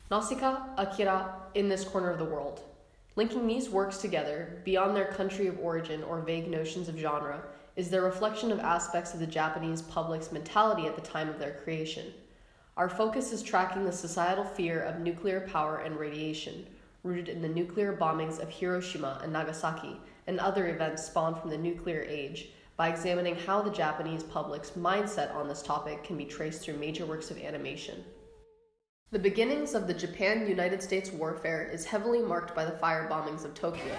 Nausicaa, Akira, In This Corner of the World. Linking these works together, beyond their country of origin or vague notions of genre, is their reflection of aspects of the Japanese public's mentality at the time of their creation. Our focus is tracking the societal fear of nuclear power and radiation, rooted in the nuclear bombings of Hiroshima and Nagasaki, and other events spawned from the nuclear age, by examining how the Japanese public's mindset on this topic can be traced through major works of animation. The beginnings of the Japan-United States warfare is heavily marked by the firebombings of Tokyo.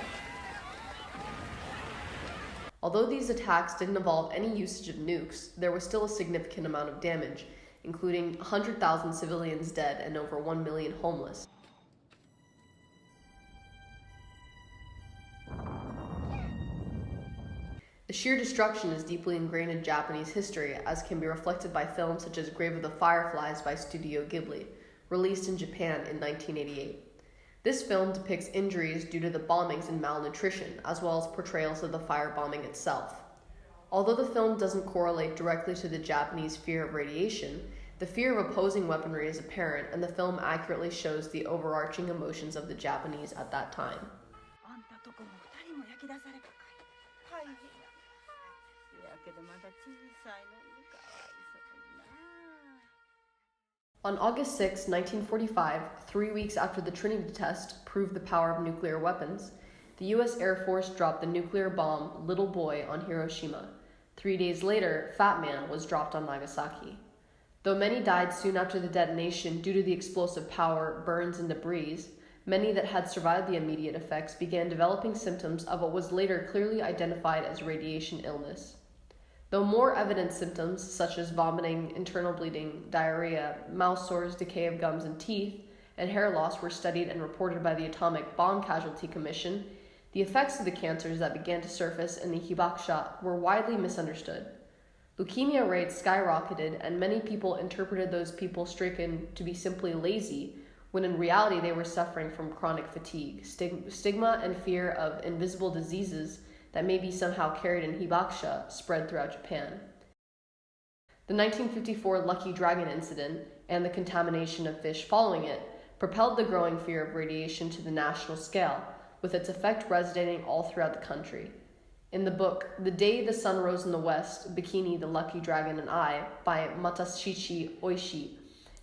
Although these attacks didn't involve any usage of nukes, there was still a significant amount of damage, including 100,000 civilians dead and over 1 million homeless. The sheer destruction is deeply ingrained in Japanese history, as can be reflected by films such as Grave of the Fireflies by Studio Ghibli, released in Japan in 1988. This film depicts injuries due to the bombings and malnutrition, as well as portrayals of the firebombing itself. Although the film doesn't correlate directly to the Japanese fear of radiation, the fear of opposing weaponry is apparent, and the film accurately shows the overarching emotions of the Japanese at that time. On August 6, 1945, 3 weeks after the Trinity test proved the power of nuclear weapons, the U.S. Air Force dropped the nuclear bomb Little Boy on Hiroshima. 3 days later, Fat Man was dropped on Nagasaki. Though many died soon after the detonation due to the explosive power, burns, and debris, many that had survived the immediate effects began developing symptoms of what was later clearly identified as radiation illness. Though more evident symptoms, such as vomiting, internal bleeding, diarrhea, mouth sores, decay of gums and teeth, and hair loss were studied and reported by the Atomic Bomb Casualty Commission, the effects of the cancers that began to surface in the hibakusha were widely misunderstood. Leukemia rates skyrocketed, and many people interpreted those people stricken to be simply lazy, when in reality they were suffering from chronic fatigue, stigma, and fear of invisible diseases that may be somehow carried in hibakusha spread throughout Japan. The 1954 Lucky Dragon incident and the contamination of fish following it propelled the growing fear of radiation to the national scale, with its effect resonating all throughout the country. In the book The Day the Sun Rose in the West, Bikini, the Lucky Dragon, and I, by Matashichi Oishi,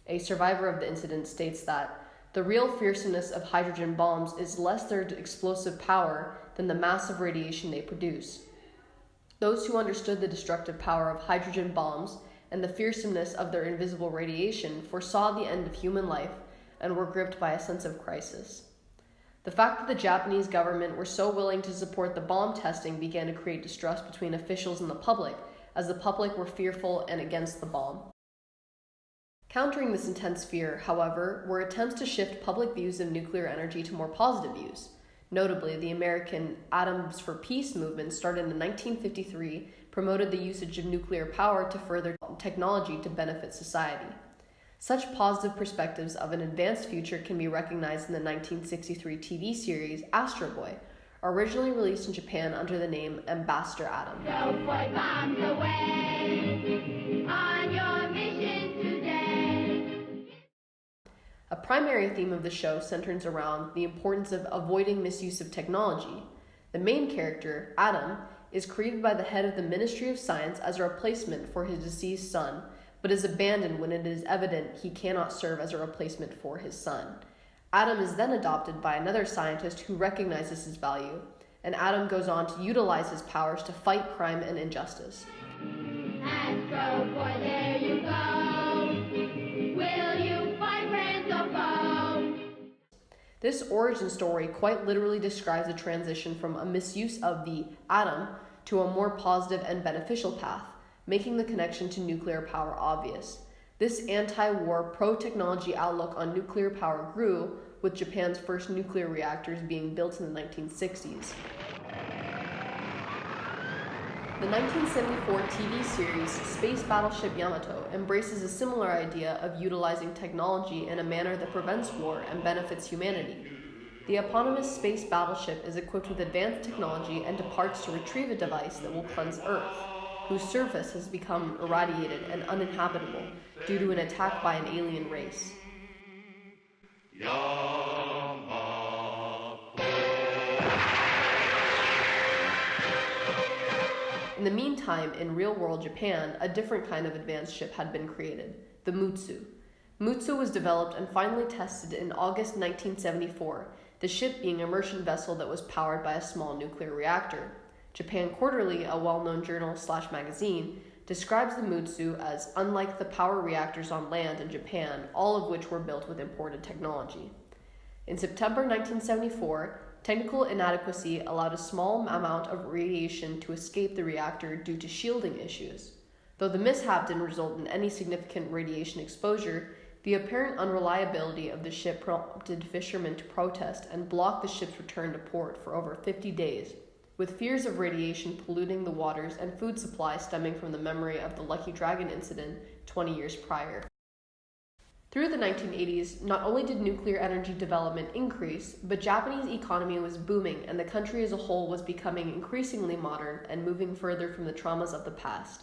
a survivor of the incident, states that the real fearsomeness of hydrogen bombs is less their explosive power than the massive radiation they produce. Those who understood the destructive power of hydrogen bombs and the fearsomeness of their invisible radiation foresaw the end of human life and were gripped by a sense of crisis. The fact that the Japanese government were so willing to support the bomb testing began to create distrust between officials and the public, as the public were fearful and against the bomb. Countering this intense fear, however, were attempts to shift public views of nuclear energy to more positive views. Notably, the American Atoms for Peace movement, started in 1953, promoted the usage of nuclear power to further technology to benefit society. Such positive perspectives of an advanced future can be recognized in the 1963 TV series Astro Boy, originally released in Japan under the name Ambassador Atom. Astro Boy bombs away on your mission today. A primary theme of the show centers around the importance of avoiding misuse of technology. The main character, Atom, is created by the head of the Ministry of Science as a replacement for his deceased son, but is abandoned when it is evident he cannot serve as a replacement for his son. Atom is then adopted by another scientist who recognizes his value, and Atom goes on to utilize his powers to fight crime and injustice. Astro Boy, there you go. Will you fight friends or foes? This origin story quite literally describes a transition from a misuse of the atom to a more positive and beneficial path, making the connection to nuclear power obvious. This anti-war, pro-technology outlook on nuclear power grew, with Japan's first nuclear reactors being built in the 1960s. The 1974 TV series Space Battleship Yamato embraces a similar idea of utilizing technology in a manner that prevents war and benefits humanity. The eponymous space battleship is equipped with advanced technology and departs to retrieve a device that will cleanse Earth, whose surface has become irradiated and uninhabitable due to an attack by an alien race. In the meantime, in real-world Japan, a different kind of advanced ship had been created, the Mutsu. Mutsu was developed and finally tested in August 1974, the ship being a merchant vessel that was powered by a small nuclear reactor. Japan Quarterly, a well-known journal/magazine, describes the Mutsu as unlike the power reactors on land in Japan, all of which were built with imported technology. In September 1974, technical inadequacy allowed a small amount of radiation to escape the reactor due to shielding issues. Though the mishap didn't result in any significant radiation exposure, the apparent unreliability of the ship prompted fishermen to protest and block the ship's return to port for over 50 days, with fears of radiation polluting the waters and food supply stemming from the memory of the Lucky Dragon incident 20 years prior. Through the 1980s, not only did nuclear energy development increase, but Japanese economy was booming and the country as a whole was becoming increasingly modern and moving further from the traumas of the past.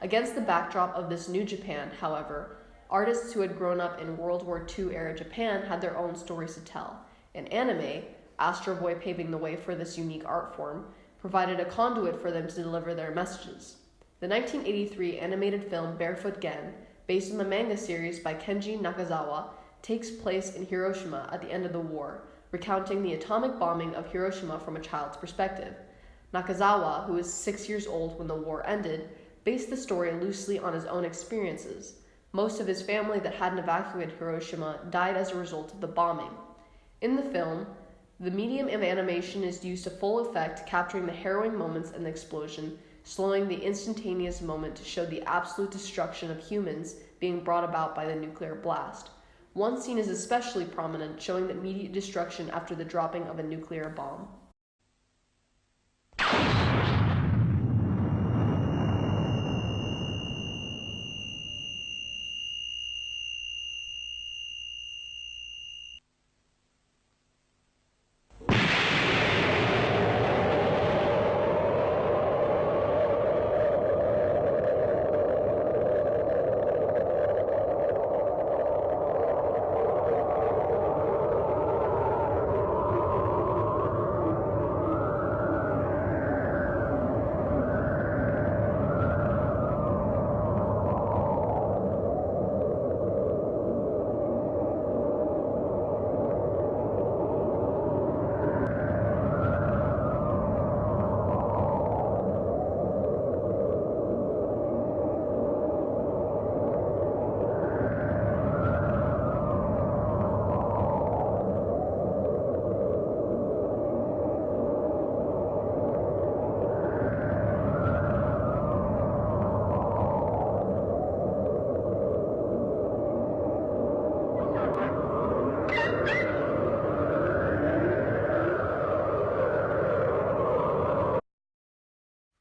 Against the backdrop of this new Japan, however, artists who had grown up in World War II era Japan had their own stories to tell. In anime, Astro Boy paving the way for this unique art form, provided a conduit for them to deliver their messages. The 1983 animated film Barefoot Gen, based on the manga series by Kenji Nakazawa, takes place in Hiroshima at the end of the war, recounting the atomic bombing of Hiroshima from a child's perspective. Nakazawa, who was 6 years old when the war ended, based the story loosely on his own experiences. Most of his family that hadn't evacuated Hiroshima died as a result of the bombing. In the film, the medium of animation is used to full effect, capturing the harrowing moments in the explosion, slowing the instantaneous moment to show the absolute destruction of humans being brought about by the nuclear blast. One scene is especially prominent, showing the immediate destruction after the dropping of a nuclear bomb.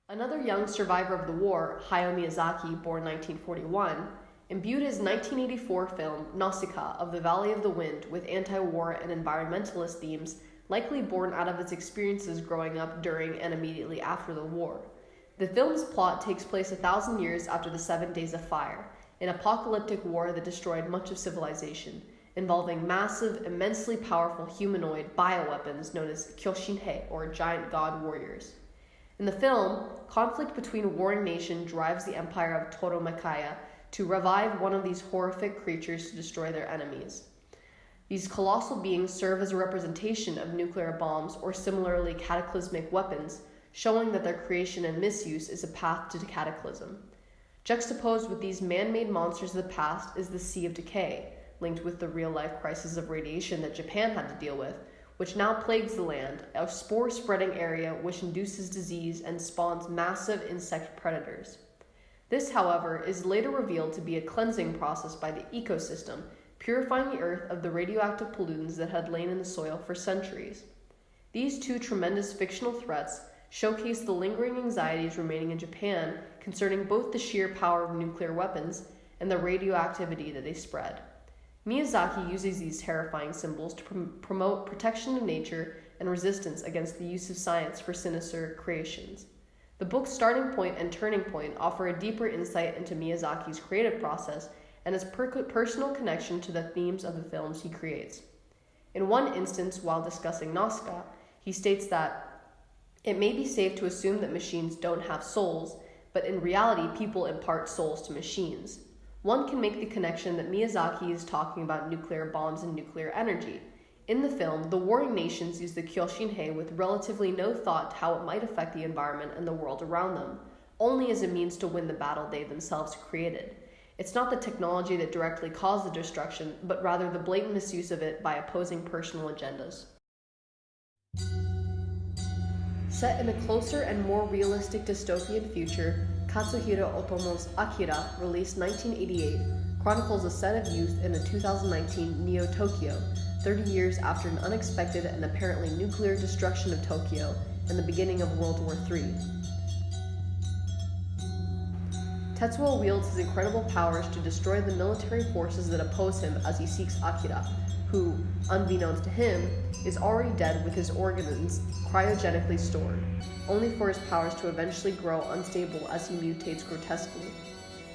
Another young survivor of the war, Hayao Miyazaki, born 1941, imbued his 1984 film Nausicaa of the Valley of the Wind with anti-war and environmentalist themes, likely born out of his experiences growing up during and immediately after the war. The film's plot takes place 1,000 years after the 7 Days of Fire, an apocalyptic war that destroyed much of civilization, involving massive, immensely powerful humanoid bioweapons known as Kyoshinhei, or giant god warriors. In the film, conflict between warring nations drives the empire of Toromakaya to revive one of these horrific creatures to destroy their enemies. These colossal beings serve as a representation of nuclear bombs or similarly cataclysmic weapons, showing that their creation and misuse is a path to cataclysm. Juxtaposed with these man-made monsters of the past is the Sea of Decay, linked with the real-life crisis of radiation that Japan had to deal with, which now plagues the land, a spore-spreading area which induces disease and spawns massive insect predators. This, however, is later revealed to be a cleansing process by the ecosystem, purifying the earth of the radioactive pollutants that had lain in the soil for centuries. These two tremendous fictional threats showcase the lingering anxieties remaining in Japan concerning both the sheer power of nuclear weapons and the radioactivity that they spread. Miyazaki uses these terrifying symbols to promote protection of nature and resistance against the use of science for sinister creations. The book's starting point and turning point offer a deeper insight into Miyazaki's creative process and his personal connection to the themes of the films he creates. In one instance, while discussing Nausicaa, he states that, It may be safe to assume that machines don't have souls, but in reality, people impart souls to machines. One can make the connection that Miyazaki is talking about nuclear bombs and nuclear energy. In the film, the warring nations use the Kyoshinhei with relatively no thought to how it might affect the environment and the world around them, only as a means to win the battle they themselves created. It's not the technology that directly caused the destruction, but rather the blatant misuse of it by opposing personal agendas. Set in a closer and more realistic dystopian future, Katsuhiro Otomo's Akira, released 1988, chronicles a set of youth in a 2019 Neo-Tokyo, 30 years after an unexpected and apparently nuclear destruction of Tokyo and the beginning of World War III. Tetsuo wields his incredible powers to destroy the military forces that oppose him as he seeks Akira, who, unbeknownst to him, is already dead with his organs cryogenically stored, only for his powers to eventually grow unstable as he mutates grotesquely.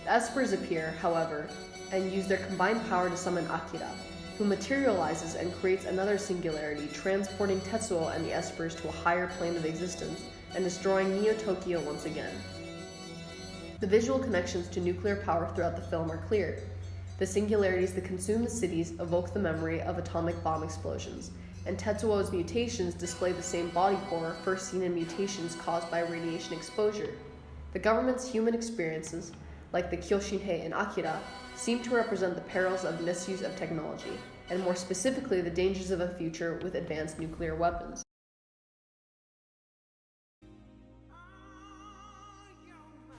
The Espers appear, however, and use their combined power to summon Akira, who materializes and creates another singularity, transporting Tetsuo and the Espers to a higher plane of existence and destroying Neo-Tokyo once again. The visual connections to nuclear power throughout the film are clear. The singularities that consume the cities evoke the memory of atomic bomb explosions, and Tetsuo's mutations display the same body horror first seen in mutations caused by radiation exposure. The government's human experiences, like the Kyoshinhei and Akira, seem to represent the perils of misuse of technology, and more specifically the dangers of a future with advanced nuclear weapons.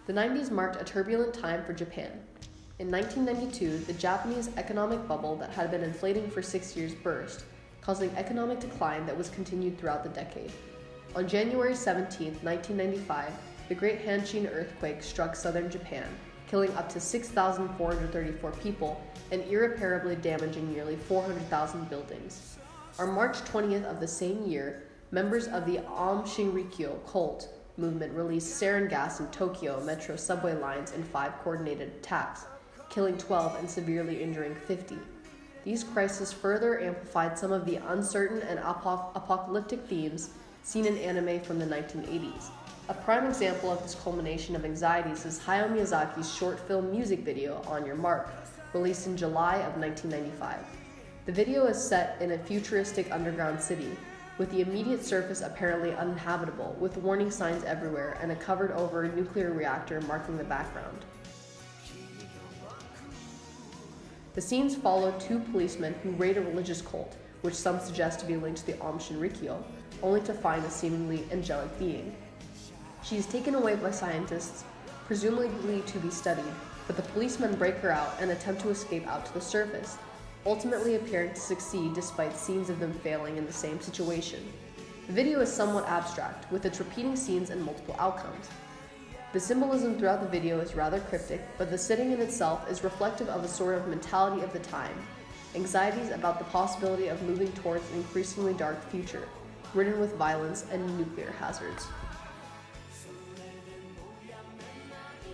The 90s marked a turbulent time for Japan. In 1992, the Japanese economic bubble that had been inflating for 6 years burst, causing economic decline that was continued throughout the decade. On January 17, 1995, the Great Hanshin earthquake struck southern Japan, killing up to 6,434 people and irreparably damaging nearly 400,000 buildings. On March 20th of the same year, members of the Aum Shinrikyo cult movement released sarin gas in Tokyo metro subway lines in 5 coordinated attacks, killing 12 and severely injuring 50. These crises further amplified some of the uncertain and apocalyptic themes seen in anime from the 1980s. A prime example of this culmination of anxieties is Hayao Miyazaki's short film music video, On Your Mark, released in July of 1995. The video is set in a futuristic underground city, with the immediate surface apparently uninhabitable, with warning signs everywhere and a covered-over nuclear reactor marking the background. The scenes follow 2 policemen who raid a religious cult, which some suggest to be linked to the Aum Shinrikyo, only to find a seemingly angelic being. She is taken away by scientists, presumably to be studied, but the policemen break her out and attempt to escape out to the surface, ultimately appearing to succeed despite scenes of them failing in the same situation. The video is somewhat abstract, with its repeating scenes and multiple outcomes. The symbolism throughout the video is rather cryptic, but the setting in itself is reflective of a sort of mentality of the time, anxieties about the possibility of moving towards an increasingly dark future, ridden with violence and nuclear hazards.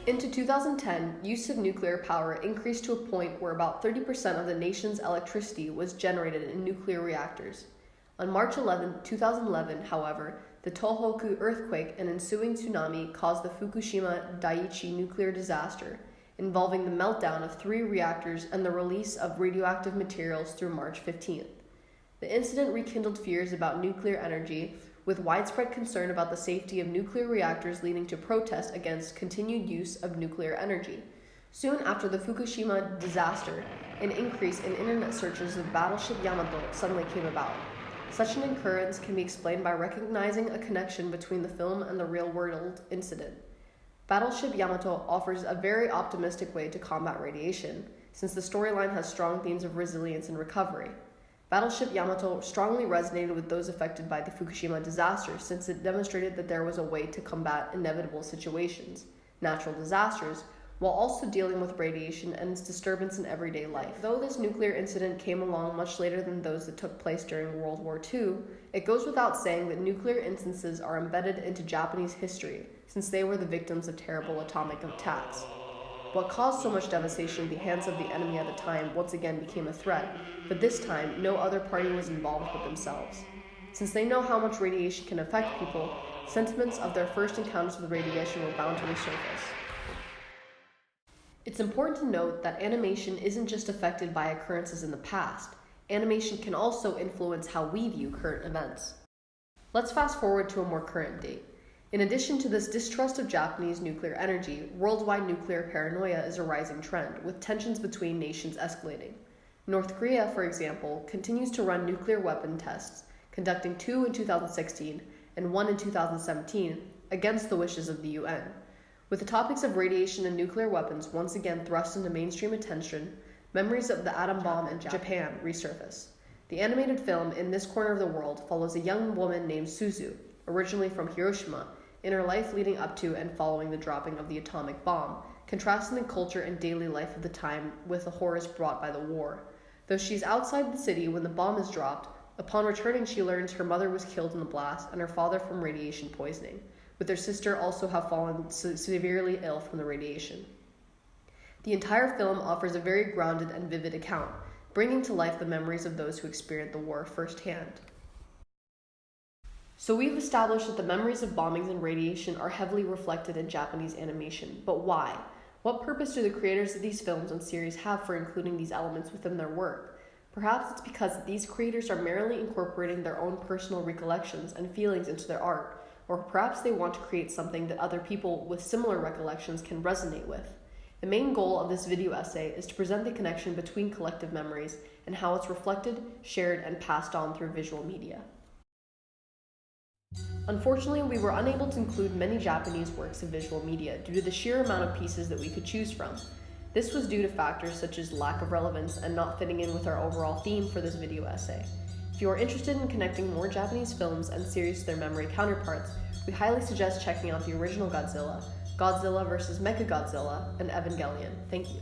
Into 2010, use of nuclear power increased to a point where about 30% of the nation's electricity was generated in nuclear reactors. On March 11, 2011, however, the Tohoku earthquake and ensuing tsunami caused the Fukushima Daiichi nuclear disaster, involving the meltdown of 3 reactors and the release of radioactive materials through March 15th. The incident rekindled fears about nuclear energy, with widespread concern about the safety of nuclear reactors leading to protests against continued use of nuclear energy. Soon after the Fukushima disaster, an increase in internet searches of Battleship Yamato suddenly came about. Such an occurrence can be explained by recognizing a connection between the film and the real-world incident. Battleship Yamato offers a very optimistic way to combat radiation, since the storyline has strong themes of resilience and recovery. Battleship Yamato strongly resonated with those affected by the Fukushima disaster, since it demonstrated that there was a way to combat inevitable situations, natural disasters, while also dealing with radiation and its disturbance in everyday life. Though this nuclear incident came along much later than those that took place during World War II, it goes without saying that nuclear instances are embedded into Japanese history, since they were the victims of terrible atomic attacks. What caused so much devastation in the hands of the enemy at the time once again became a threat, but this time no other party was involved but themselves. Since they know how much radiation can affect people, sentiments of their first encounters with radiation were bound to resurface. It's important to note that animation isn't just affected by occurrences in the past. Animation can also influence how we view current events. Let's fast forward to a more current date. In addition to this distrust of Japanese nuclear energy, worldwide nuclear paranoia is a rising trend, with tensions between nations escalating. North Korea, for example, continues to run nuclear weapon tests, conducting 2 in 2016 and 1 in 2017, against the wishes of the UN. With the topics of radiation and nuclear weapons once again thrust into mainstream attention, memories of the atom bomb in Japan resurface. The animated film In This Corner of the World follows a young woman named Suzu, originally from Hiroshima, in her life leading up to and following the dropping of the atomic bomb, contrasting the culture and daily life of the time with the horrors brought by the war. Though she's outside the city when the bomb is dropped, upon returning she learns her mother was killed in the blast and her father from radiation poisoning, with their sister also have fallen severely ill from the radiation. The entire film offers a very grounded and vivid account, bringing to life the memories of those who experienced the war firsthand. So we've established that the memories of bombings and radiation are heavily reflected in Japanese animation, but why? What purpose do the creators of these films and series have for including these elements within their work? Perhaps it's because these creators are merely incorporating their own personal recollections and feelings into their art, or perhaps they want to create something that other people with similar recollections can resonate with. The main goal of this video essay is to present the connection between collective memories and how it's reflected, shared, and passed on through visual media. Unfortunately, we were unable to include many Japanese works of visual media due to the sheer amount of pieces that we could choose from. This was due to factors such as lack of relevance and not fitting in with our overall theme for this video essay. If you are interested in connecting more Japanese films and series to their memory counterparts, we highly suggest checking out the original Godzilla, Godzilla vs. Mechagodzilla, and Evangelion. Thank you.